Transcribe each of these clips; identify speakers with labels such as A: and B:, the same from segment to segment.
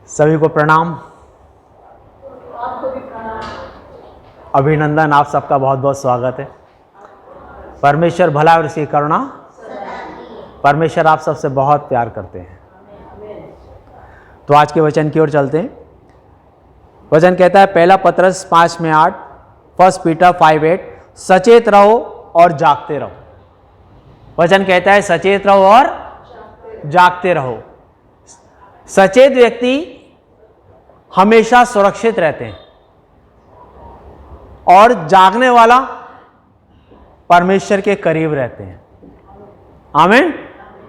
A: सभी को प्रणाम, अभिनंदन। आप सबका बहुत बहुत स्वागत है। परमेश्वर भला और उसकी करुणा, परमेश्वर आप सबसे बहुत प्यार करते हैं। तो आज के वचन की ओर चलते हैं। वचन कहता है पहला पत्रस 5:8, 1 पीटर 5:8, सचेत रहो और जागते रहो। वचन कहता है सचेत रहो और जागते रहो। सचेत व्यक्ति हमेशा सुरक्षित रहते हैं और जागने वाला परमेश्वर के करीब रहते हैं। आमीन।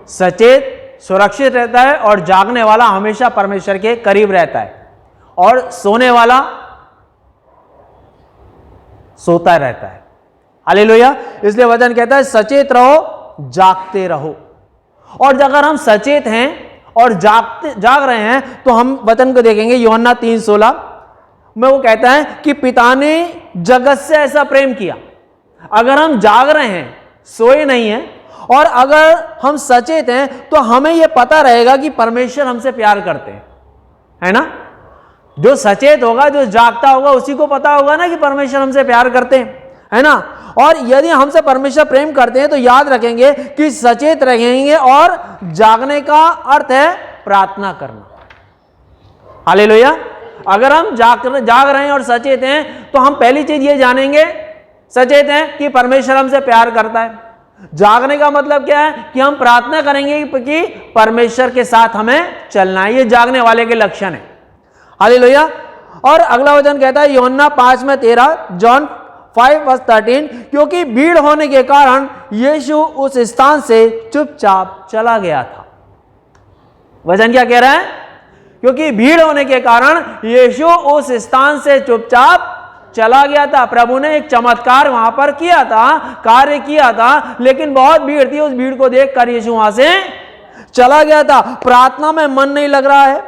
A: सचेत सुरक्षित रहता है और जागने वाला हमेशा परमेश्वर के करीब रहता है, और सोने वाला सोता रहता है। हालेलुया। इसलिए वचन कहता है सचेत रहो, जागते रहो। और अगर हम सचेत हैं और जाग रहे हैं तो हम वचन को देखेंगे यूहन्ना 3:16 में। वो कहता है कि पिता ने जगत से ऐसा प्रेम किया। अगर हम जाग रहे हैं, सोए नहीं हैं, और अगर हम सचेत हैं, तो हमें यह पता रहेगा कि परमेश्वर हमसे प्यार करते हैं, है ना। जो सचेत होगा, जो जागता होगा, उसी को पता होगा ना कि परमेश्वर हमसे प्यार करते हैं, है ना। और यदि हमसे परमेश्वर प्रेम करते हैं तो याद रखेंगे कि सचेत रहेंगे, और जागने का अर्थ है प्रार्थना करना। हालेलुया। अगर हम जाग रहे हैं और सचेत हैं तो हम पहली चीज ये जानेंगे, सचेत हैं, कि परमेश्वर हमसे प्यार करता है। जागने का मतलब क्या है कि हम प्रार्थना करेंगे कि परमेश्वर के साथ हमें चलना है। ये जागने वाले के लक्षण है। हालेलुया। और अगला वचन कहता है यूहन्ना 5:13, जॉन 5:13, क्योंकि भीड़ होने के कारण यीशु उस स्थान से चुपचाप चला गया था। वचन क्या कह रहा है? क्योंकि भीड़ होने के कारण यीशु उस स्थान से चुपचाप चला गया था। प्रभु ने एक चमत्कार वहां पर किया था, कार्य किया था, लेकिन बहुत भीड़ थी। उस भीड़ को देखकर यीशु वहां से चला गया था। प्रार्थना में मन नहीं लग रहा है,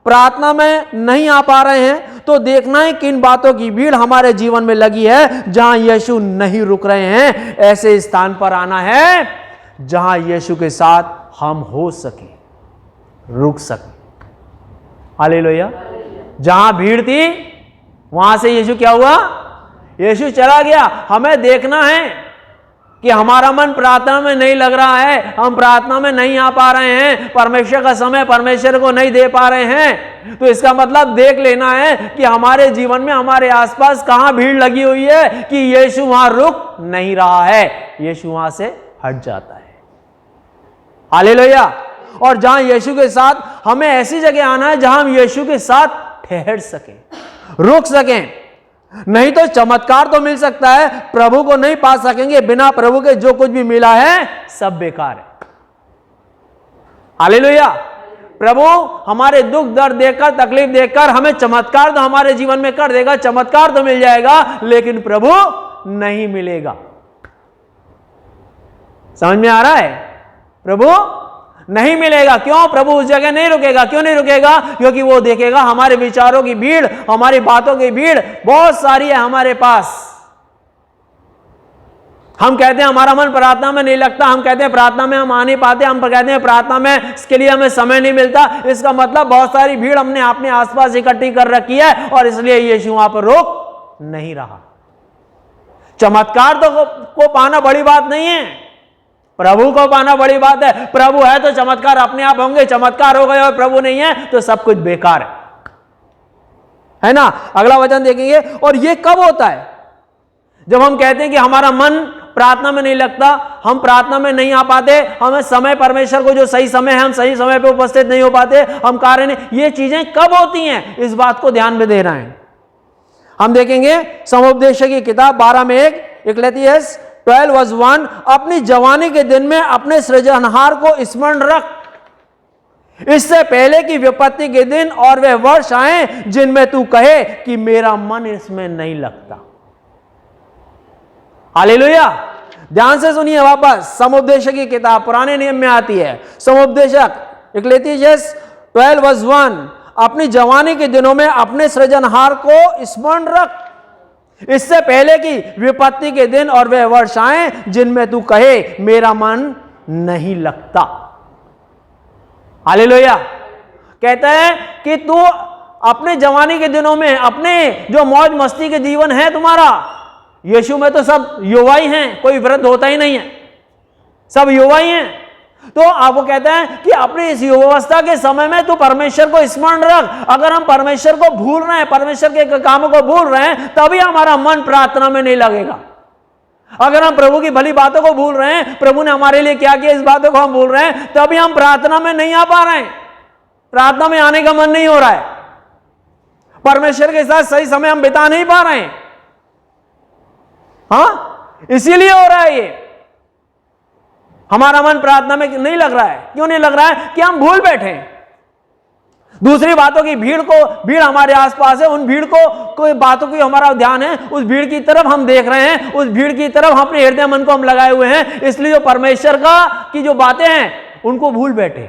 A: प्रार्थना में नहीं आ पा रहे हैं, तो देखना है किन बातों की भीड़ हमारे जीवन में लगी है जहां यीशु नहीं रुक रहे हैं। ऐसे स्थान पर आना है जहां यीशु के साथ हम हो सके, रुक सके। हालेलुया। जहां भीड़ थी वहां से यीशु क्या हुआ? यीशु चला गया। हमें देखना है कि हमारा मन प्रार्थना में नहीं लग रहा है, हम प्रार्थना में नहीं आ पा रहे हैं, परमेश्वर का समय परमेश्वर को नहीं दे पा रहे हैं। तो इसका मतलब देख लेना है कि हमारे जीवन में, हमारे आसपास कहां भीड़ लगी हुई है कि यीशु वहां रुक नहीं रहा है, यीशु वहां से हट जाता है। हालेलुया। और जहां यीशु के साथ, हमें ऐसी जगह आना है जहां हम यीशु के साथ ठहर सकें, रुक सकें। नहीं तो चमत्कार तो मिल सकता है, प्रभु को नहीं पा सकेंगे। बिना प्रभु के जो कुछ भी मिला है सब बेकार है। हालेलुया। प्रभु हमारे दुख दर्द देखकर, तकलीफ देखकर हमें चमत्कार तो हमारे जीवन में कर देगा, चमत्कार तो मिल जाएगा, लेकिन प्रभु नहीं मिलेगा। समझ में आ रहा है? प्रभु नहीं मिलेगा। क्यों? प्रभु उस जगह नहीं रुकेगा। क्यों नहीं रुकेगा? क्योंकि वो देखेगा हमारे विचारों की भीड़, हमारी बातों की भीड़ बहुत सारी है हमारे पास। हम कहते हैं हमारा मन प्रार्थना में नहीं लगता, हम कहते हैं प्रार्थना में हम आ नहीं पाते, हम कहते हैं प्रार्थना में इसके लिए हमें समय नहीं मिलता। इसका मतलब बहुत सारी भीड़ हमने अपने आसपास इकट्ठी कर रखी है, और इसलिए यीशु वहां पर रुक नहीं रहा। चमत्कार तो को पाना बड़ी बात नहीं है, प्रभु को पाना बड़ी बात है। प्रभु है तो चमत्कार अपने आप होंगे, चमत्कार हो गए और प्रभु नहीं है तो सब कुछ बेकार है ना। अगला वचन देखेंगे। और ये कब होता है? जब हम कहते हैं कि हमारा मन प्रार्थना में नहीं लगता, हम प्रार्थना में नहीं आ पाते, हमें समय, परमेश्वर को जो सही समय है हम सही समय पे उपस्थित नहीं हो पाते, हम कार्य नहीं। ये चीजें कब होती हैं, इस बात को ध्यान में देना है। हम देखेंगे समुपदेश की किताब 12:1, इक्लेसियास 12:1, अपनी जवानी के दिन में अपने सृजनहार को स्मरण रख, इससे पहले कि विपत्ति के दिन और वे वर्ष आए जिनमें तू कहे कि मेरा मन इसमें नहीं लगता। हालेलुया। ध्यान से सुनिए वापस। समुपदेशक की किताब पुराने नियम में आती है। समुपदेशक इक्लेसियास 12:1, अपनी जवानी के दिनों में अपने सृजनहार को स्मरण रख, इससे पहले कि विपत्ति के दिन और वे वर्ष आए जिनमें तू कहे मेरा मन नहीं लगता। हालेलुया। कहता है कि तू अपने जवानी के दिनों में, अपने जो मौज मस्ती के जीवन है तुम्हारा, यीशु में तो सब युवा ही हैं, कोई वृद्ध होता ही नहीं है, सब युवा ही हैं। तो आपको कहता है कि अपनी इस युवावस्था के समय में तू परमेश्वर को स्मरण रख। अगर हम परमेश्वर को भूल रहे हैं, परमेश्वर के कामों को भूल रहे हैं, तभी हमारा मन प्रार्थना में नहीं लगेगा। अगर हम प्रभु की भली बातों को भूल रहे हैं, प्रभु ने हमारे लिए क्या किया, इस बातों को हम भूल रहे हैं, तभी हम प्रार्थना में नहीं आ पा रहे हैं, प्रार्थना में आने का मन नहीं हो रहा है, परमेश्वर के साथ सही समय हम बिता नहीं पा रहे हैं। हाँ, इसीलिए हो रहा है ये, हमारा मन प्रार्थना में नहीं लग रहा है। क्यों नहीं लग रहा है? कि हम भूल बैठे हैं दूसरी बातों की भीड़ हमारे आसपास है, उन भीड़ को, कोई बातों की हमारा ध्यान है, उस भीड़ की तरफ हम देख रहे हैं, उस भीड़ की तरफ हम अपने हृदय मन को हम लगाए हुए हैं, इसलिए जो परमेश्वर की जो बातें हैं उनको भूल बैठे।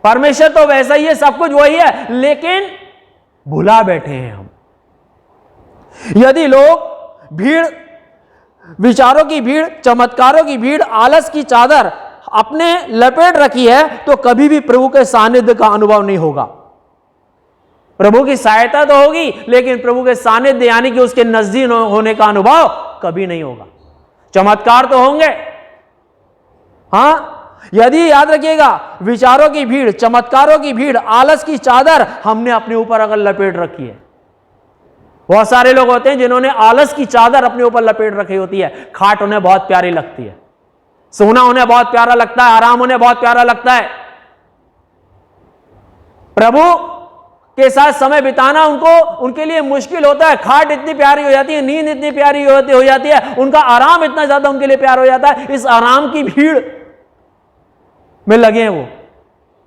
A: परमेश्वर तो वैसा ही है, सब कुछ वही है, लेकिन भुला बैठे हैं हम। यदि लोग भीड़, विचारों की भीड़, चमत्कारों की भीड़, आलस की चादर अपने लपेट रखी है, तो कभी भी प्रभु के सानिध्य का अनुभव नहीं होगा। प्रभु की सहायता तो होगी, लेकिन प्रभु के सानिध्य यानी कि उसके नजदीक होने का अनुभव कभी नहीं होगा। चमत्कार तो होंगे, हाँ, यदि याद रखिएगा, विचारों की भीड़, चमत्कारों की भीड़, आलस की चादर हमने अपने ऊपर अगर लपेट रखी है। बहुत सारे लोग होते हैं जिन्होंने आलस की चादर अपने ऊपर लपेट रखी होती है। खाट उन्हें बहुत प्यारी लगती है, सोना उन्हें बहुत प्यारा लगता है, आराम उन्हें बहुत प्यारा लगता है। प्रभु के साथ समय बिताना उनके लिए मुश्किल होता है। खाट इतनी प्यारी हो जाती है, नींद इतनी प्यारी हो जाती है, उनका आराम इतना ज्यादा उनके लिए प्यार हो जाता है। इस आराम की भीड़ में लगे हैं वो।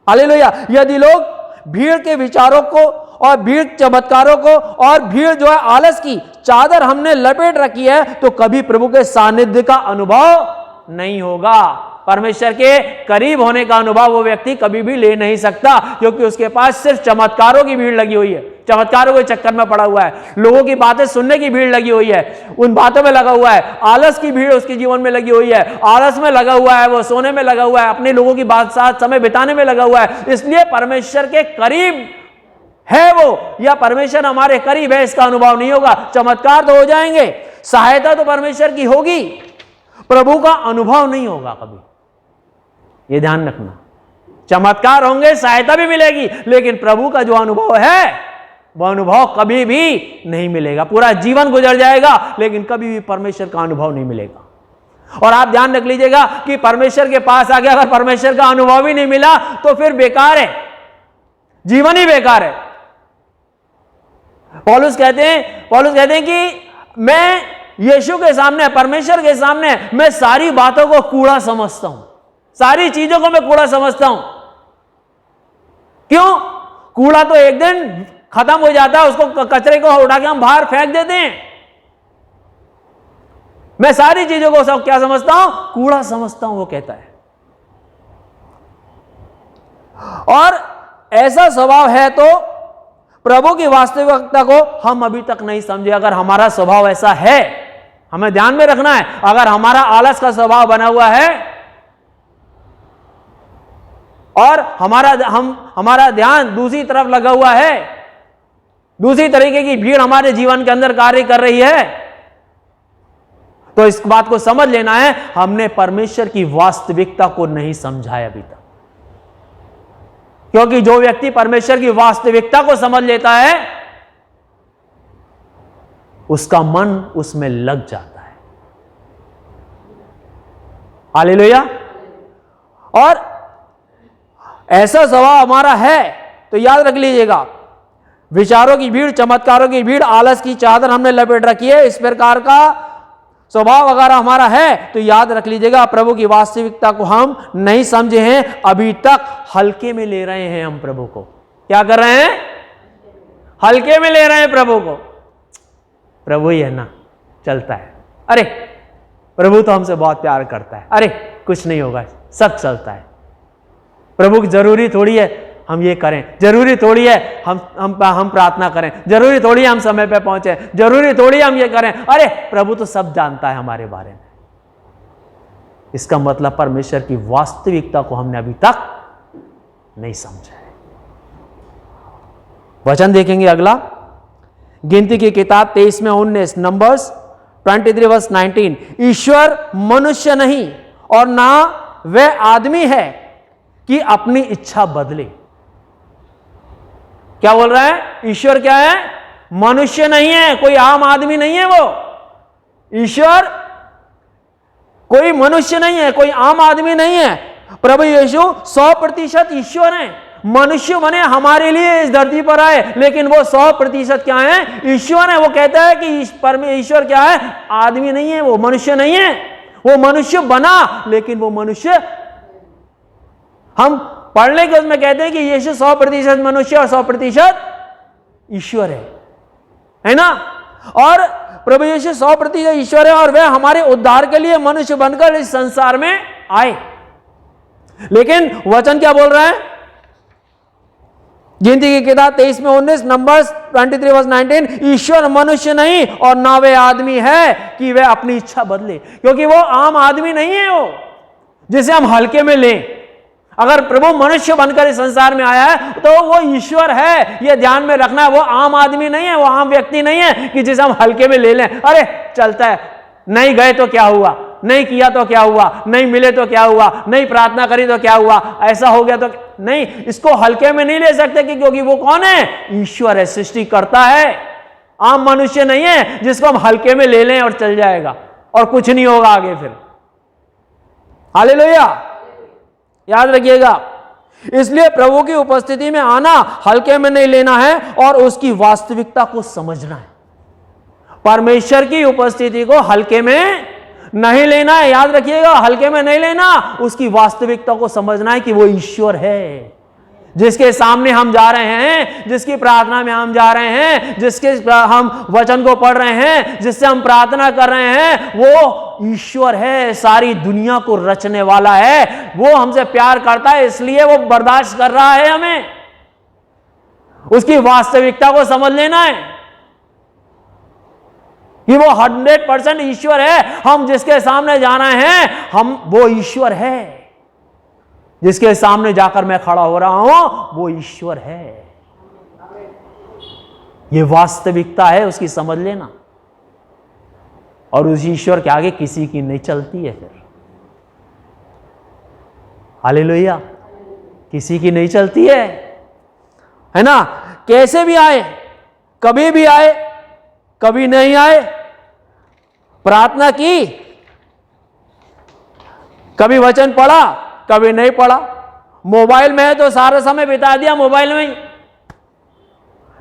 A: हालेलुया। यदि लोग भीड़ के विचारों को और भीड़ चमत्कारों को और भीड़ जो है आलस की चादर हमने लपेट रखी है, तो कभी प्रभु के सानिध्य का अनुभव नहीं होगा। परमेश्वर के करीब होने का अनुभव वो व्यक्ति कभी भी ले नहीं सकता, क्योंकि उसके पास सिर्फ चमत्कारों की भीड़ लगी हुई है, चमत्कारों के चक्कर में पड़ा हुआ है, लोगों की बातें सुनने की भीड़ लगी हुई है, उन बातों में लगा हुआ है। आलस की भीड़ उसके जीवन में लगी हुई है, आलस में लगा हुआ है, वो सोने में लगा हुआ है, अपने लोगों की बात साथ समय बिताने में लगा हुआ है। इसलिए परमेश्वर के करीब है वो, या परमेश्वर हमारे करीब है, इसका अनुभव नहीं होगा। चमत्कार तो हो जाएंगे, सहायता तो परमेश्वर की होगी, प्रभु का अनुभव नहीं होगा कभी। ये ध्यान रखना, चमत्कार होंगे, सहायता भी मिलेगी, लेकिन प्रभु का जो अनुभव है वो अनुभव कभी भी नहीं मिलेगा। पूरा जीवन गुजर जाएगा, लेकिन कभी भी परमेश्वर का अनुभव नहीं मिलेगा। और आप ध्यान रख लीजिएगा कि परमेश्वर के पास आके अगर परमेश्वर का अनुभव ही नहीं मिला, तो फिर बेकार है, जीवन ही बेकार है। पौलुस कहते हैं कि मैं यीशु के सामने, परमेश्वर के सामने, मैं सारी बातों को कूड़ा समझता हूं, सारी चीजों को मैं कूड़ा समझता हूं। क्यों? कूड़ा तो एक दिन खत्म हो जाता है, उसको, कचरे को उठा के हम बाहर फेंक देते हैं। मैं सारी चीजों को सब क्या समझता हूं? कूड़ा समझता हूं, वो कहता है। और ऐसा स्वभाव है तो प्रभु की वास्तविकता को हम अभी तक नहीं समझे। अगर हमारा स्वभाव ऐसा है, हमें ध्यान में रखना है, अगर हमारा आलस का स्वभाव बना हुआ है और हमारा ध्यान दूसरी तरफ लगा हुआ है, दूसरी तरीके की भीड़ हमारे जीवन के अंदर कार्य कर रही है, तो इस बात को समझ लेना है, हमने परमेश्वर की वास्तविकता को नहीं समझा है अभी तक। क्योंकि जो व्यक्ति परमेश्वर की वास्तविकता को समझ लेता है, उसका मन उसमें लग जाता है। हालेलुया। और ऐसा स्वभाव हमारा है तो याद रख लीजिएगा, विचारों की भीड़, चमत्कारों की भीड़, आलस की चादर हमने लपेट रखी है। इस प्रकार का स्वभाव अगर हमारा है तो याद रख लीजिएगा, प्रभु की वास्तविकता को हम नहीं समझे हैं, अभी तक हल्के में ले रहे हैं। हम प्रभु को क्या कर रहे हैं? हल्के में ले रहे हैं प्रभु को। प्रभु ही है ना, चलता है, अरे प्रभु तो हमसे बहुत प्यार करता है, अरे कुछ नहीं होगा, सब चलता है। प्रभु की जरूरी थोड़ी है हम ये करें, जरूरी थोड़ी है हम प्रार्थना करें, जरूरी थोड़ी हम समय पे पहुंचे, जरूरी थोड़ी हम ये करें, अरे प्रभु तो सब जानता है हमारे बारे में। इसका मतलब परमेश्वर की वास्तविकता को हमने अभी तक नहीं समझा है। वचन देखेंगे अगला, गिनती की किताब 23 में 19, नंबर्स 23 वर्स 19, ईश्वर मनुष्य नहीं और ना वह आदमी है कि अपनी इच्छा बदले। क्या बोल रहा है? ईश्वर क्या है? मनुष्य नहीं है, कोई आम आदमी नहीं है वो। ईश्वर कोई मनुष्य नहीं है, कोई आम आदमी नहीं है। प्रभु यीशु 100% ईश्वर है, मनुष्य बने हमारे लिए इस धरती पर आए, लेकिन वो 100% क्या है? ईश्वर है। वो कहता है कि ईश्वर क्या है? आदमी नहीं है, वो मनुष्य नहीं है। वो मनुष्य बना, लेकिन वो मनुष्य, हम पढ़ने के उसमें कहते हैं कि यीशु 100% मनुष्य और 100% ईश्वर है ना। और प्रभु यीशु 100% ईश्वर है और वह हमारे उद्धार के लिए मनुष्य बनकर इस संसार में आए। लेकिन वचन क्या बोल रहा है? गिनती की किताब 23 में 19, नंबर्स 23 वर्स 19, ईश्वर मनुष्य नहीं और ना वे आदमी है कि वह अपनी इच्छा बदले। क्योंकि वो आम आदमी नहीं है, वो जिसे हम हल्के में लें। अगर प्रभु मनुष्य बनकर इस संसार में आया है तो वो ईश्वर है, ये ध्यान में रखना है। वो आम आदमी नहीं है, वो आम व्यक्ति नहीं है कि जिसे हम हल्के में ले लें। अरे चलता है, नहीं गए तो क्या हुआ, नहीं किया तो क्या हुआ, नहीं मिले तो क्या हुआ, नहीं प्रार्थना करी तो क्या हुआ, ऐसा हो गया तो नहीं। इसको हल्के में नहीं ले सकते कि क्योंकि वो कौन है? ईश्वर है, सृष्टि करता है। आम मनुष्य नहीं है जिसको हम हल्के में ले लें और चल जाएगा और कुछ नहीं होगा आगे फिर। हालेलुया, याद रखिएगा। इसलिए प्रभु की उपस्थिति में आना हल्के में नहीं लेना है और उसकी वास्तविकता को समझना है। परमेश्वर की उपस्थिति को हल्के में नहीं लेना है, याद रखिएगा, हल्के में नहीं लेना। उसकी वास्तविकता को समझना है कि वो ईश्वर है, जिसके सामने हम जा रहे हैं, जिसकी प्रार्थना में हम जा रहे हैं, जिसके हम वचन को पढ़ रहे हैं, जिससे हम प्रार्थना कर रहे हैं, वो ईश्वर है, सारी दुनिया को रचने वाला है। वो हमसे प्यार करता है, इसलिए वो बर्दाश्त कर रहा है हमें। उसकी वास्तविकता को समझ लेना है कि वो 100% ईश्वर है। हम जिसके सामने जा रहे हैं, हम वो ईश्वर है। जिसके सामने जाकर मैं खड़ा हो रहा हूं, वो ईश्वर है। ये वास्तविकता है, उसकी समझ लेना। और उस ईश्वर के आगे किसी की नहीं चलती है फिर। हालेलुया, किसी की नहीं चलती है ना। कैसे भी आए, कभी भी आए, कभी नहीं आए, प्रार्थना की, कभी वचन पढ़ा, कभी नहीं पढ़ा, मोबाइल में है तो सारा समय बिता दिया मोबाइल में ही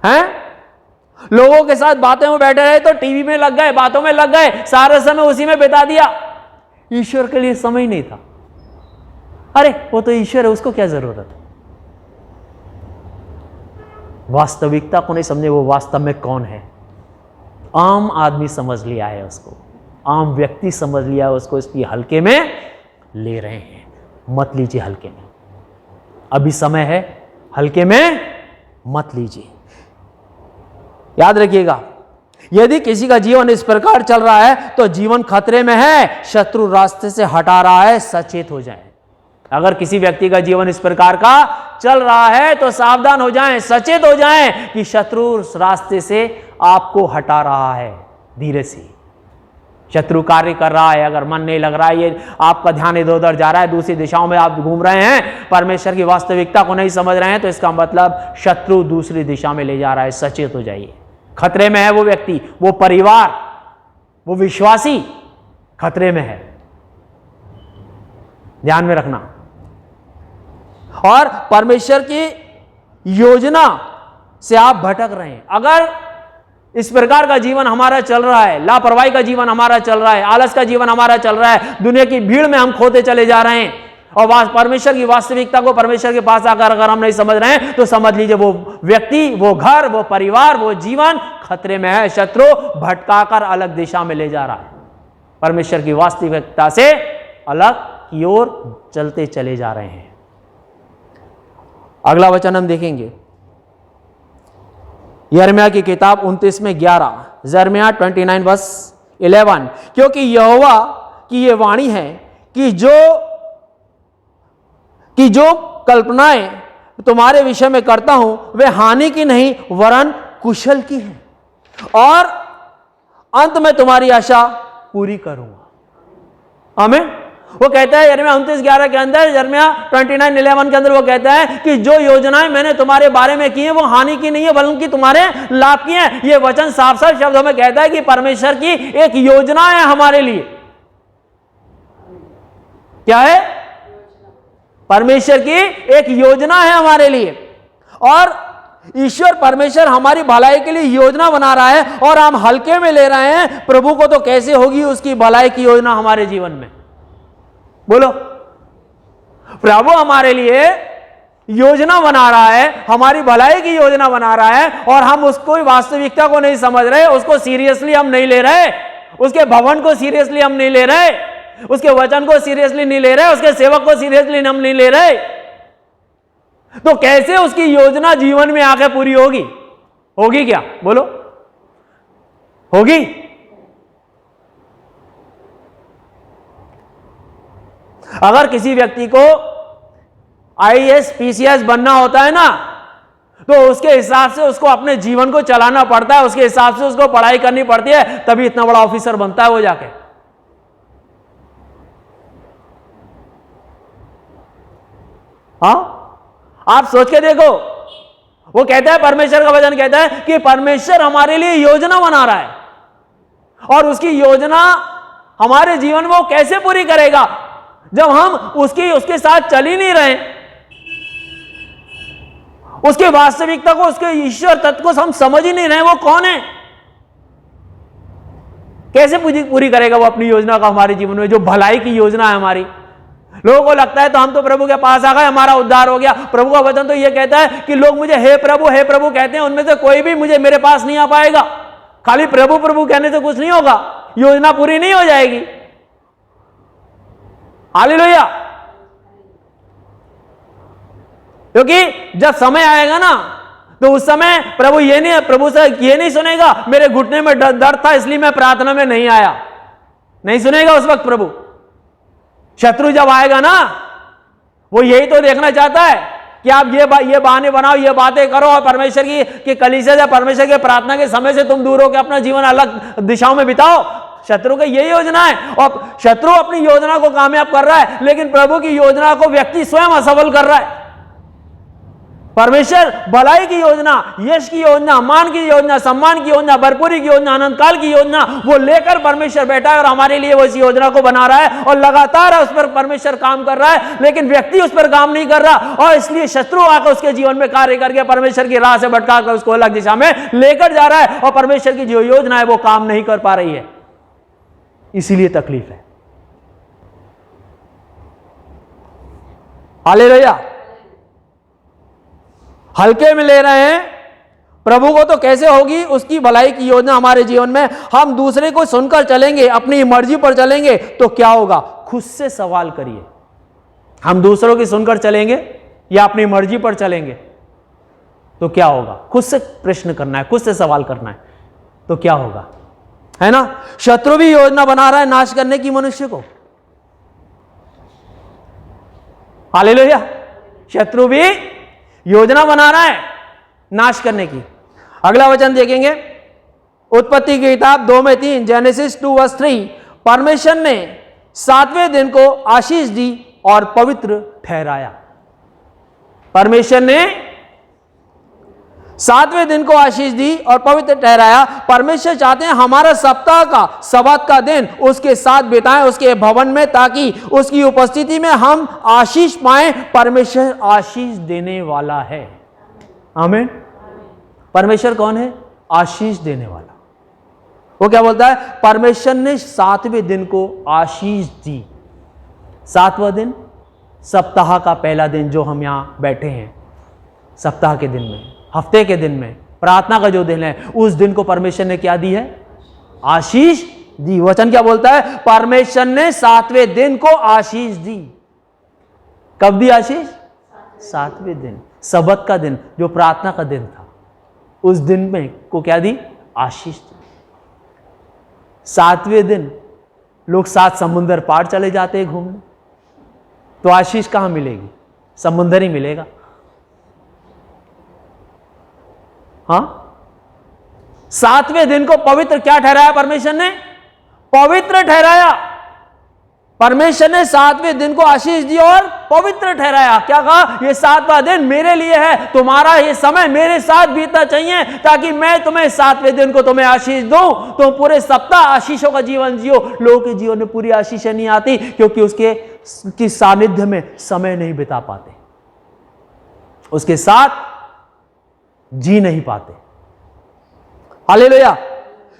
A: हैं। लोगों के साथ बातें में बैठे रहे तो टीवी में लग गए, बातों में लग गए, सारा समय उसी में बिता दिया। ईश्वर के लिए समय ही नहीं था। अरे वो तो ईश्वर है, उसको क्या जरूरत है। वास्तविकता को नहीं समझे, वो वास्तव में कौन है। आम आदमी समझ लिया है उसको, आम व्यक्ति समझ लिया है उसको, इसलिए हल्के में ले रहे हैं। मत लीजिए हल्के में, अभी समय है, हल्के में मत लीजिए। याद रखिएगा, यदि किसी का जीवन इस प्रकार चल रहा है तो जीवन खतरे में है, शत्रु रास्ते से हटा रहा है, सचेत हो जाए। अगर किसी व्यक्ति का जीवन इस प्रकार का चल रहा है तो सावधान हो जाएं, सचेत हो जाएं कि शत्रु रास्ते से आपको हटा रहा है। धीरे से शत्रु कार्य कर रहा है, अगर मन नहीं लग रहा है, ये आपका ध्यान इधर उधर जा रहा है, दूसरी दिशाओं में आप घूम रहे हैं, परमेश्वर की वास्तविकता को नहीं समझ रहे हैं, तो इसका मतलब शत्रु दूसरी दिशा में ले जा रहा है। सचेत हो जाइए, खतरे में है वो व्यक्ति, वो परिवार, वो विश्वासी खतरे में है। ध्यान में रखना। और परमेश्वर की योजना से आप भटक रहे हैं। अगर इस प्रकार का जीवन हमारा चल रहा है, लापरवाही का जीवन हमारा चल रहा है, आलस का जीवन हमारा चल रहा है, दुनिया की भीड़ में हम खोते चले जा रहे हैं और परमेश्वर की वास्तविकता को परमेश्वर के पास आकर अगर हम नहीं समझ रहे हैं तो समझ लीजिए वो व्यक्ति, वो घर, वो परिवार, वो जीवन खतरे में है। शत्रु भटकाकर अलग दिशा में ले जा रहा है, परमेश्वर की वास्तविकता से अलग की ओर चलते चले जा रहे हैं। अगला वचन हम देखेंगे, यिर्मयाह की किताब 29 में 11, यिर्मयाह 29 वर्स 11, क्योंकि यहोवा की ये वाणी है कि जो कल्पनाएं तुम्हारे विषय में करता हूं वे हानि की नहीं वरन कुशल की है, और अंत में तुम्हारी आशा पूरी करूंगा। आमीन। वो कहता है यिर्मयाह 29:11 के अंदर, यिर्मयाह 29:11 के अंदर वो कहता है कि जो योजनाएं मैंने तुम्हारे बारे में की हैं वो हानि की नहीं है बल्कि तुम्हारे लाभ की हैं। ये वचन साफ साफ शब्दों में कहता है कि परमेश्वर की एक योजना है हमारे लिए। क्या है? परमेश्वर की एक योजना है हमारे लिए, और ईश्वर परमेश्वर हमारी भलाई के लिए योजना बना रहा है और हम हल्के में ले रहे हैं। प्रभु को तो कैसे होगी उसकी भलाई की योजना हमारे जीवन में? बोलो। प्रभु हमारे लिए योजना बना रहा है, हमारी भलाई की योजना बना रहा है, और हम उसको वास्तविकता को नहीं समझ रहे, उसको सीरियसली हम नहीं ले रहे, उसके भवन को सीरियसली हम नहीं ले रहे, उसके वचन को सीरियसली नहीं ले रहे, उसके सेवक को सीरियसली हम नहीं ले रहे। तो कैसे उसकी योजना जीवन में आके पूरी होगी? होगी क्या? बोलो, होगी? अगर किसी व्यक्ति को आईएएस पीसीएस बनना होता है ना, तो उसके हिसाब से उसको अपने जीवन को चलाना पड़ता है, उसके हिसाब से उसको पढ़ाई करनी पड़ती है, तभी इतना बड़ा ऑफिसर बनता है वो जाके। हाँ, आप सोच के देखो। वो कहता है, परमेश्वर का वचन कहता है कि परमेश्वर हमारे लिए योजना बना रहा है, और उसकी योजना हमारे जीवन में वो कैसे पूरी करेगा जब हम उसके साथ चल ही नहीं रहे, उसके वास्तविकता को, उसके ईश्वर तत्व को हम समझ ही नहीं रहे वो कौन है। कैसे पूरी करेगा वो अपनी योजना का हमारे जीवन में, जो भलाई की योजना है हमारी। लोगों को लगता है तो हम तो प्रभु के पास आ गए, हमारा उद्धार हो गया। प्रभु का वचन तो यह कहता है कि लोग मुझे हे प्रभु कहते हैं, उनमें से कोई भी मेरे पास नहीं आ पाएगा। खाली प्रभु प्रभु कहने से कुछ नहीं होगा, योजना पूरी नहीं हो जाएगी। हालेलुया। क्योंकि जब समय आएगा ना, तो उस समय प्रभु से ये नहीं सुनेगा मेरे घुटने में दर्द था इसलिए मैं प्रार्थना में नहीं आया, नहीं सुनेगा उस वक्त प्रभु। शत्रु जब आएगा ना, वो यही तो देखना चाहता है कि आप ये बहाने बनाओ, ये बातें करो, और परमेश्वर की कलीसिया से, परमेश्वर के प्रार्थना के समय से तुम दूर होकर अपना जीवन अलग दिशाओं में बिताओ। शत्रु की यही योजना है, और शत्रु अपनी योजना को कामयाब कर रहा है, लेकिन प्रभु की योजना को व्यक्ति स्वयं असफल कर रहा है। परमेश्वर भलाई की योजना, यश की योजना, मान की योजना, सम्मान की योजना, भरपूरी की योजना, अनंत काल की योजना वो लेकर परमेश्वर बैठा है, और हमारे लिए वो इस योजना को बना रहा है, और लगातार उस पर परमेश्वर काम कर रहा है, लेकिन व्यक्ति उस पर काम नहीं कर रहा, और इसलिए शत्रु आकर उसके जीवन में कार्य करके परमेश्वर की राह से भटका कर उसको अलग दिशा में लेकर जा रहा है, और परमेश्वर की जो योजना है वो काम नहीं कर पा रही है, इसीलिए तकलीफ है। हालेलुया। हल्के में ले रहे हैं प्रभु को, तो कैसे होगी उसकी भलाई की योजना हमारे जीवन में? हम दूसरे को सुनकर चलेंगे, अपनी मर्जी पर चलेंगे, तो क्या होगा? खुद से सवाल करिए, हम दूसरों की सुनकर चलेंगे या अपनी मर्जी पर चलेंगे, तो क्या होगा? खुद से प्रश्न करना है, खुद से सवाल करना है, तो क्या होगा? है ना? शत्रु भी योजना बना रहा है नाश करने की मनुष्य को। हालेलुया। शत्रु भी योजना बना रहा है नाश करने की। अगला वचन देखेंगे, उत्पत्ति की किताब 2:3, जेनेसिस 2:3। परमेश्वर ने 7वें दिन को आशीष दी और पवित्र ठहराया। परमेश्वर ने 7वें दिन को आशीष दी और पवित्र ठहराया। परमेश्वर चाहते हैं हमारा सप्ताह का, सब्बात का दिन उसके साथ बिताएं, उसके भवन में, ताकि उसकी उपस्थिति में हम आशीष पाएं। परमेश्वर आशीष देने वाला है। आमीन। परमेश्वर कौन है? आशीष देने वाला। वो क्या बोलता है? परमेश्वर ने 7वें दिन को आशीष दी। 7वां दिन सप्ताह का पहला दिन, जो हम यहां बैठे हैं, सप्ताह के दिन में, हफ्ते के दिन में, प्रार्थना का जो दिन है, उस दिन को परमेश्वर ने क्या दी है? आशीष दी। वचन क्या बोलता है? परमेश्वर ने 7वें दिन को आशीष दी। कब दी आशीष? 7वें दिन, सब्बात का दिन, जो प्रार्थना का दिन था, उस दिन में को क्या दी? आशीष दी। 7वें दिन लोग 7 समुंदर पार चले जाते हैं घूमने, तो आशीष कहां मिलेगी? समुंदर ही मिलेगा। हाँ, 7वें दिन को पवित्र क्या ठहराया परमेश्वर ने? पवित्र ठहराया। परमेश्वर ने 7वें दिन को आशीष दी और पवित्र ठहराया। क्या कहा? ये 7वां दिन मेरे लिए है, तुम्हारा ये समय मेरे साथ बीतना चाहिए ताकि मैं तुम्हें 7वें दिन को तुम्हें आशीष दूं। तुम पूरे सप्ताह आशीषों का जीवन जियो। लोगों के जीवन में पूरी आशीषें नहीं आती क्योंकि उसके सानिध्य में समय नहीं बिता पाते, उसके साथ जी नहीं पाते। हालेलुया।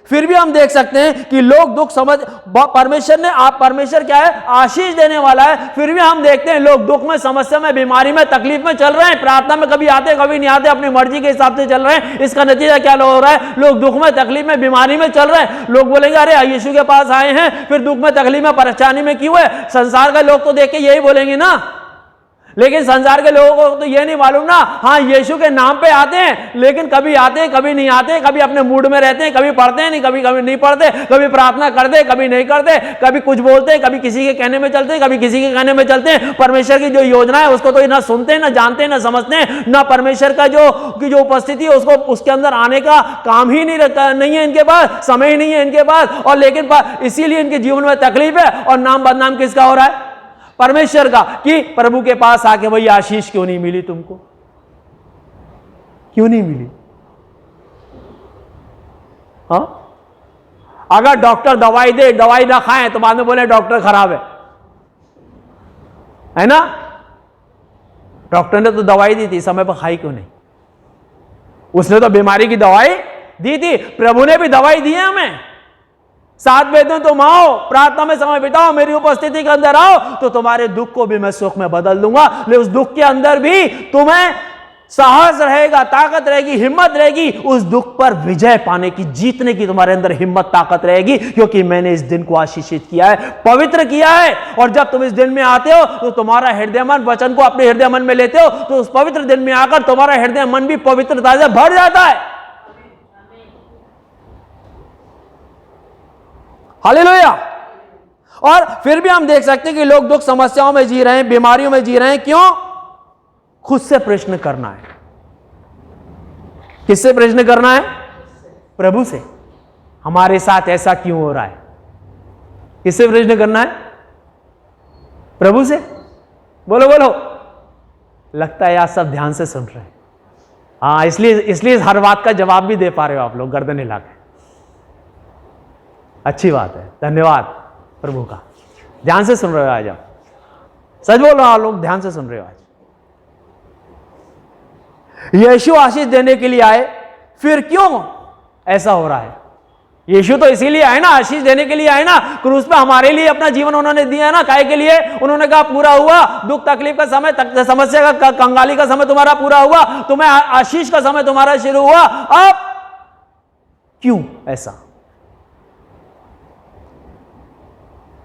A: फिर भी हम देख सकते हैं कि लोग दुख समझ, परमेश्वर क्या है? आशीष देने वाला है। फिर भी हम देखते हैं लोग दुख में, समस्या में, बीमारी में, तकलीफ में चल रहे हैं। प्रार्थना में कभी आते कभी नहीं आते, अपनी मर्जी के हिसाब से चल रहे हैं। इसका नतीजा क्या हो रहा है? लोग दुख में, तकलीफ में, बीमारी में चल रहे हैं। लोग बोलेंगे अरे यीशु के पास आए हैं, फिर दुख में, तकलीफ में, परेशानी में क्यों है? संसार के लोग तो देख के यही बोलेंगे ना, लेकिन संसार के लोगों को तो ये नहीं मालूम ना। हाँ, यीशु के नाम पे आते हैं, लेकिन कभी आते हैं कभी नहीं आते, कभी अपने मूड में रहते हैं, कभी पढ़ते हैं नहीं, कभी नहीं पढ़ते, कभी प्रार्थना करते कभी नहीं करते, कभी कुछ बोलते हैं, कभी किसी के कहने में चलते हैं, कभी किसी के कहने में चलते हैं। परमेश्वर की जो योजना है उसको तो ना सुनते हैं, ना जानते हैं, ना समझते हैं, ना परमेश्वर का जो उपस्थिति है उसको उसके अंदर आने का काम ही नहीं है इनके पास, समय ही नहीं है इनके पास। और लेकिन इसीलिए इनके जीवन में तकलीफ है और नाम बदनाम किसका हो रहा है? परमेश्वर का। कि प्रभु के पास आके वही आशीष क्यों नहीं मिली तुमको? क्यों नहीं मिली? हाँ, अगर डॉक्टर दवाई दे, दवाई ना खाएं तो बाद में बोले डॉक्टर खराब है ना? डॉक्टर ने तो दवाई दी थी, समय पर खाई क्यों नहीं? उसने तो बीमारी की दवाई दी थी। प्रभु ने भी दवाई दी है हमें। 7वें दिन तुम आओ, प्रार्थना में समय बिताओ, मेरी उपस्थिति के अंदर आओ तो तुम्हारे दुख को भी मैं सुख में बदल दूंगा। लेकिन उस दुख के अंदर भी तुम्हें साहस रहेगा, ताकत रहेगी, हिम्मत रहेगी। उस दुख पर विजय पाने की, जीतने की तुम्हारे अंदर हिम्मत, ताकत रहेगी, क्योंकि मैंने इस दिन को आशीषित किया है, पवित्र किया है। और जब तुम इस दिन में आते हो तो तुम्हारा हृदय मन, वचन को अपने हृदय मन में लेते हो, तो उस पवित्र दिन में आकर तुम्हारा हृदय मन भी पवित्रता से भर जाता है। हालेलुया। और फिर भी हम देख सकते हैं कि लोग दुख समस्याओं में जी रहे हैं, बीमारियों में जी रहे हैं। क्यों? खुद से प्रश्न करना है। किससे प्रश्न करना है? प्रभु से। हमारे साथ ऐसा क्यों हो रहा है? किससे प्रश्न करना है? प्रभु से। बोलो बोलो। लगता है आप सब ध्यान से सुन रहे हैं। हाँ, इसलिए हर बात का जवाब भी दे पा रहे हो आप लोग, गर्दन हिला के। अच्छी बात है, धन्यवाद प्रभु का। ध्यान से सुन रहे हो आज आप। सच बोल रहे हो आप लोग, ध्यान से सुन रहे हो आज। यीशु आशीष देने के लिए आए, फिर क्यों ऐसा हो रहा है? यीशु तो इसीलिए आए ना, आशीष देने के लिए आए ना। क्रूस पे हमारे लिए अपना जीवन उन्होंने दिया है ना। काहे के लिए? उन्होंने कहा पूरा हुआ, दुख तकलीफ का समय, समस्या का, कंगाली का समय तुम्हारा पूरा हुआ, तुम्हें आशीष का समय तुम्हारा शुरू हुआ। अब क्यों ऐसा?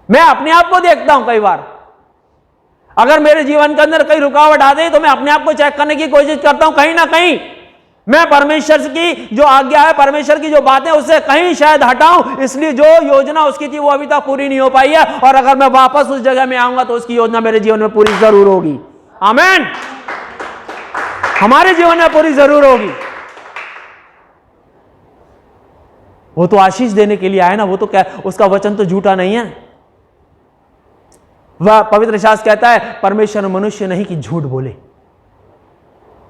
A: मैं अपने आप को देखता हूं कई बार, अगर मेरे जीवन के अंदर कई रुकावट आ गई तो मैं अपने आप को चेक करने की कोशिश करता हूं। कहीं ना कहीं मैं परमेश्वर की जो आज्ञा है, परमेश्वर की जो बातें, उससे कहीं शायद हटाऊं, इसलिए जो योजना उसकी थी वो अभी तक पूरी नहीं हो पाई है। और अगर मैं वापस उस जगह में आऊंगा तो उसकी योजना मेरे जीवन में पूरी जरूर होगी। आमीन। हमारे जीवन में पूरी जरूर होगी। वो तो आशीष देने के लिए आए ना। वो तो क्या, उसका वचन तो झूठा नहीं है। वह पवित्र शास्त्र कहता है परमेश्वर मनुष्य नहीं कि झूठ बोले।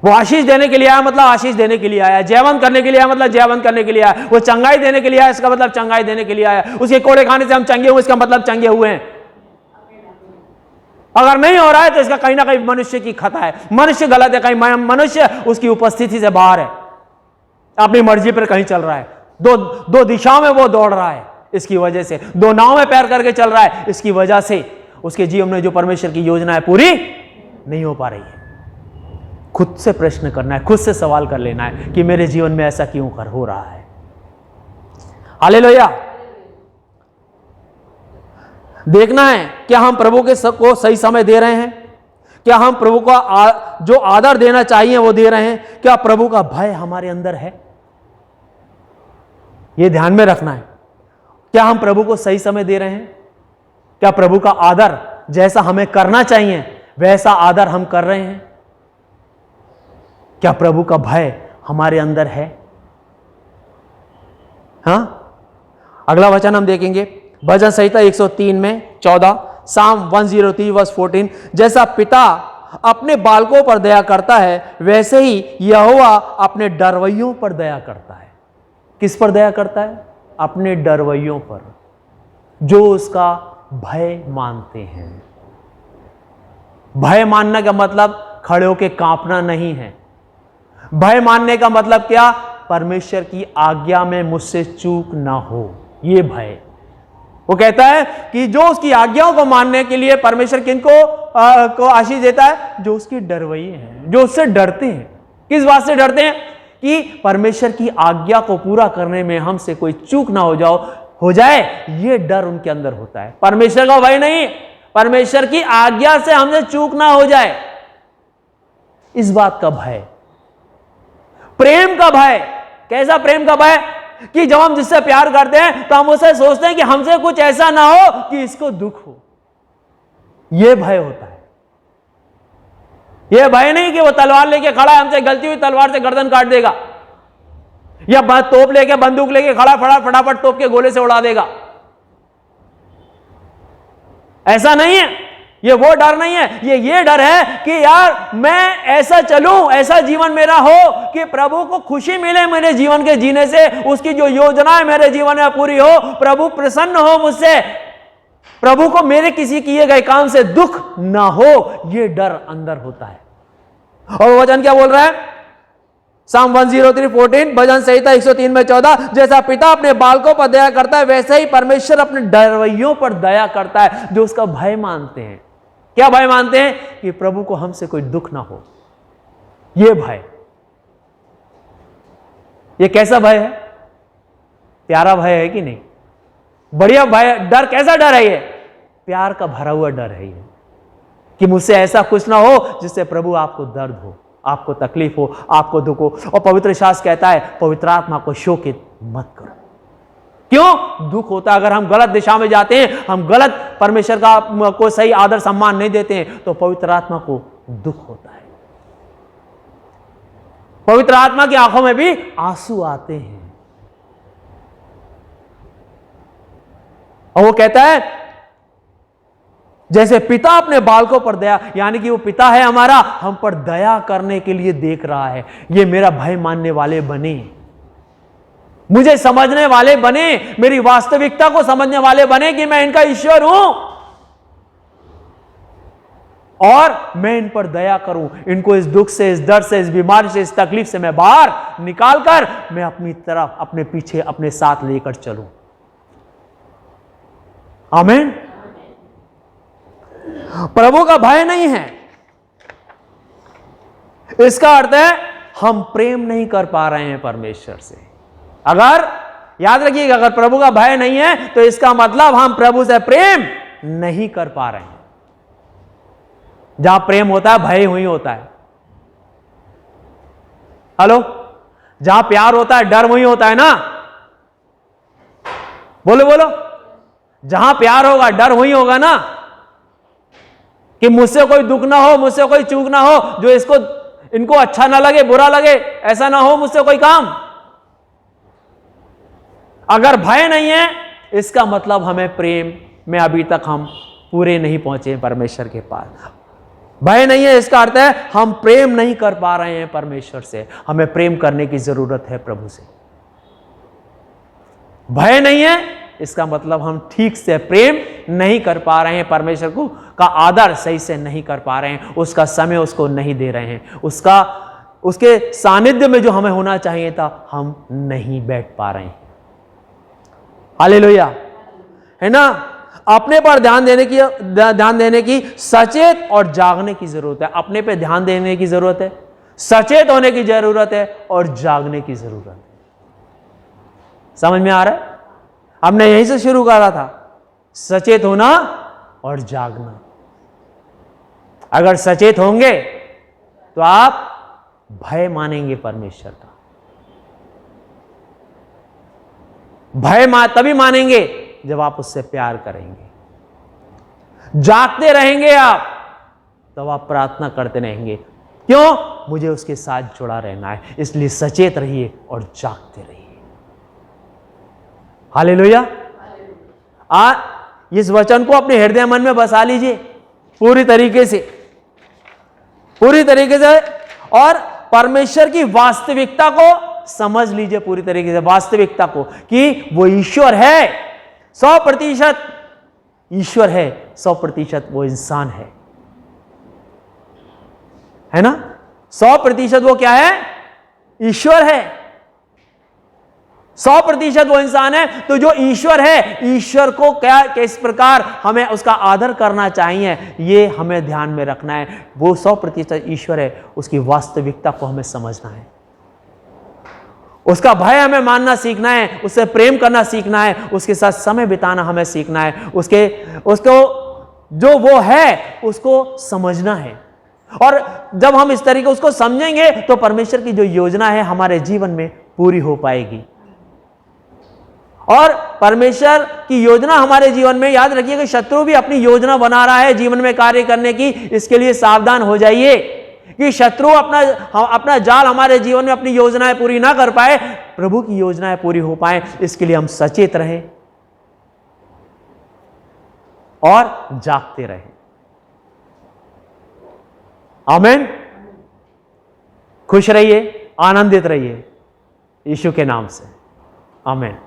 A: वो आशीष देने के लिए आया मतलब आशीष देने के लिए आया, जयवंत करने के लिए आया मतलब जयवंत करने के लिए आया, वो चंगाई देने के लिए आया, इसका मतलब चंगाई देने के लिए आया। उसके कोड़े खाने से हम चंगे हुए, इसका मतलब चंगे हुए हैं। अगर नहीं हो रहा है तो इसका कहीं ना कहीं मनुष्य की खता है, मनुष्य गलत है, कहीं मनुष्य उसकी उपस्थिति से बाहर है, अपनी मर्जी पर कहीं चल रहा है, दो दिशाओं में वो दौड़ रहा है, इसकी वजह से दो नाव में पैर करके चल रहा है, इसकी वजह से उसके जीवन में जो परमेश्वर की योजना है पूरी नहीं हो पा रही है। खुद से प्रश्न करना है, खुद से सवाल कर लेना है कि मेरे जीवन में ऐसा क्यों कर हो रहा है। हालेलुया। देखना है क्या हम प्रभु के को सही समय दे रहे हैं, क्या हम प्रभु का जो आदर देना चाहिए वो दे रहे हैं, क्या प्रभु का भय हमारे अंदर है, ये ध्यान में रखना है। क्या हम प्रभु को सही समय दे रहे हैं, क्या प्रभु का आदर जैसा हमें करना चाहिए वैसा आदर हम कर रहे हैं, क्या प्रभु का भय हमारे अंदर है। हाँ, अगला वचन हम देखेंगे भजन संहिता 103 में 14, साम 103 वर्स 14, जैसा पिता अपने बालकों पर दया करता है वैसे ही यहोवा अपने डरवैयों पर दया करता है। किस पर दया करता है? अपने डरवैयों पर, जो उसका भय मानते हैं। भय मानने का मतलब खड़े होकर कांपना नहीं है। भय मानने का मतलब क्या? परमेश्वर की आज्ञा में मुझसे चूक ना हो, यह भय। वो कहता है कि जो उसकी आज्ञाओं को मानने के लिए परमेश्वर को आशीष देता है, जो उसके डरवैये हैं, जो उससे डरते हैं। किस बात से डरते हैं? कि परमेश्वर की आज्ञा को पूरा करने में हमसे कोई चूक ना हो जाए, यह डर उनके अंदर होता है। परमेश्वर का भय नहीं, परमेश्वर की आज्ञा से हमसे चूक ना हो जाए, इस बात का भय। प्रेम का भय। कैसा प्रेम का भय? कि जब हम जिससे प्यार करते हैं तो हम उसे सोचते हैं कि हमसे कुछ ऐसा ना हो कि इसको दुख हो। यह भय होता है। यह भय नहीं कि वो तलवार लेके खड़ा है, हमसे गलती हुई तलवार से गर्दन काट देगा, या तोप लेके बंदूक लेके खड़ा फटाफट तोप के गोले से उड़ा देगा। ऐसा नहीं है। ये वो डर नहीं है। ये डर है कि यार मैं ऐसा चलूं, ऐसा जीवन मेरा हो कि प्रभु को खुशी मिले मेरे जीवन के जीने से, उसकी जो योजना है मेरे जीवन में पूरी हो, प्रभु प्रसन्न हो मुझसे, प्रभु को मेरे किसी किए गए काम से दुख ना हो। ये डर अंदर होता है। और वचन क्या बोल रहा है? साम 103:14, भजन संहिता 103 में 14, जैसा पिता अपने बालकों पर दया करता है वैसे ही परमेश्वर अपने डरवैयों पर दया करता है, जो उसका भय मानते हैं। क्या भय मानते हैं? कि प्रभु को हमसे कोई दुख ना हो। यह भय। यह कैसा भय है? प्यारा भय है कि नहीं? बढ़िया भय। डर कैसा डर है? ये प्यार का भरा हुआ डर है ये, कि मुझसे ऐसा कुछ ना हो जिससे प्रभु आपको दर्द हो, आपको तकलीफ हो, आपको दुख हो। और पवित्र शास्त्र कहता है पवित्र आत्मा को शोकित मत करो। क्यों दुख होता है? अगर हम गलत दिशा में जाते हैं, हम गलत परमेश्वर का को सही आदर सम्मान नहीं देते हैं, तो पवित्र आत्मा को दुख होता है। पवित्र आत्मा की आंखों में भी आंसू आते हैं। और वो कहता है जैसे पिता अपने बालकों पर दया, यानी कि वो पिता है हमारा, हम पर दया करने के लिए देख रहा है। ये मेरा भय मानने वाले बने, मुझे समझने वाले बने, मेरी वास्तविकता को समझने वाले बने कि मैं इनका ईश्वर हूं और मैं इन पर दया करूं, इनको इस दुख से, इस दर्द से, इस बीमारी से, इस तकलीफ से मैं बाहर निकालकर मैं अपनी तरफ, अपने पीछे, अपने साथ लेकर चलूं। आमीन। प्रभु का भय नहीं है, इसका अर्थ है हम प्रेम नहीं कर पा रहे हैं परमेश्वर से। अगर याद रखिएगा, अगर प्रभु का भय नहीं है तो इसका मतलब हम प्रभु से प्रेम नहीं कर पा रहे हैं। जहां प्रेम होता है भय वहीं होता है। हेलो, जहां प्यार होता है डर वहीं होता है ना। बोलो बोलो, जहां प्यार होगा डर वहीं होगा ना, कि मुझसे कोई दुख ना हो, मुझसे कोई चूक ना हो, जो इनको अच्छा ना लगे, बुरा लगे, ऐसा ना हो मुझसे कोई काम। अगर भय नहीं है, इसका मतलब हमें प्रेम में अभी तक हम पूरे नहीं पहुंचे परमेश्वर के पास। भय नहीं है, इसका अर्थ है हम प्रेम नहीं कर पा रहे हैं परमेश्वर से। हमें प्रेम करने की जरूरत है प्रभु से। भय नहीं है, इसका मतलब हम ठीक से प्रेम नहीं कर पा रहे हैं परमेश्वर को, का आदर सही से नहीं कर पा रहे हैं, उसका समय उसको नहीं दे रहे हैं, उसके सानिध्य में जो हमें होना चाहिए था हम नहीं बैठ पा रहे हैं। हालेलुया, है ना। अपने पर ध्यान देने की सचेत और जागने की जरूरत है। अपने पे ध्यान देने की जरूरत है, सचेत होने की जरूरत है और जागने की जरूरत है। समझ में आ रहा है? हमने यहीं से शुरू करा था, सचेत होना और जागना। अगर सचेत होंगे तो आप भय मानेंगे परमेश्वर का। भय तभी मानेंगे जब आप उससे प्यार करेंगे। जागते रहेंगे आप, तब आप प्रार्थना करते रहेंगे। क्यों? मुझे उसके साथ जुड़ा रहना है, इसलिए सचेत रहिए और जागते रहिए। हालेलुया। इस वचन को अपने हृदय मन में बसा लीजिए पूरी तरीके से, पूरी तरीके से, और परमेश्वर की वास्तविकता को समझ लीजिए पूरी तरीके से, वास्तविकता को, कि वो ईश्वर है, 100% ईश्वर है, 100% वो इंसान है ना। 100% वो क्या है? ईश्वर है। 100% वो इंसान है। तो जो ईश्वर है, ईश्वर को क्या, किस प्रकार हमें उसका आदर करना चाहिए, ये हमें ध्यान में रखना है। वो 100% ईश्वर है, उसकी वास्तविकता को हमें समझना है, उसका भय हमें मानना सीखना है, उससे प्रेम करना सीखना है, उसके साथ समय बिताना हमें सीखना है, उसको जो वो है उसको समझना है। और जब हम इस तरीके उसको समझेंगे तो परमेश्वर की जो योजना है हमारे जीवन में पूरी हो पाएगी। और परमेश्वर की योजना हमारे जीवन में, याद रखिए कि शत्रु भी अपनी योजना बना रहा है जीवन में कार्य करने की। इसके लिए सावधान हो जाइए कि शत्रु अपना जाल हमारे जीवन में, अपनी योजनाएं पूरी ना कर पाए, प्रभु की योजनाएं पूरी हो पाए। इसके लिए हम सचेत रहें और जागते रहें। आमीन। खुश रहिए, आनंदित रहिए यीशु के नाम से। आमीन।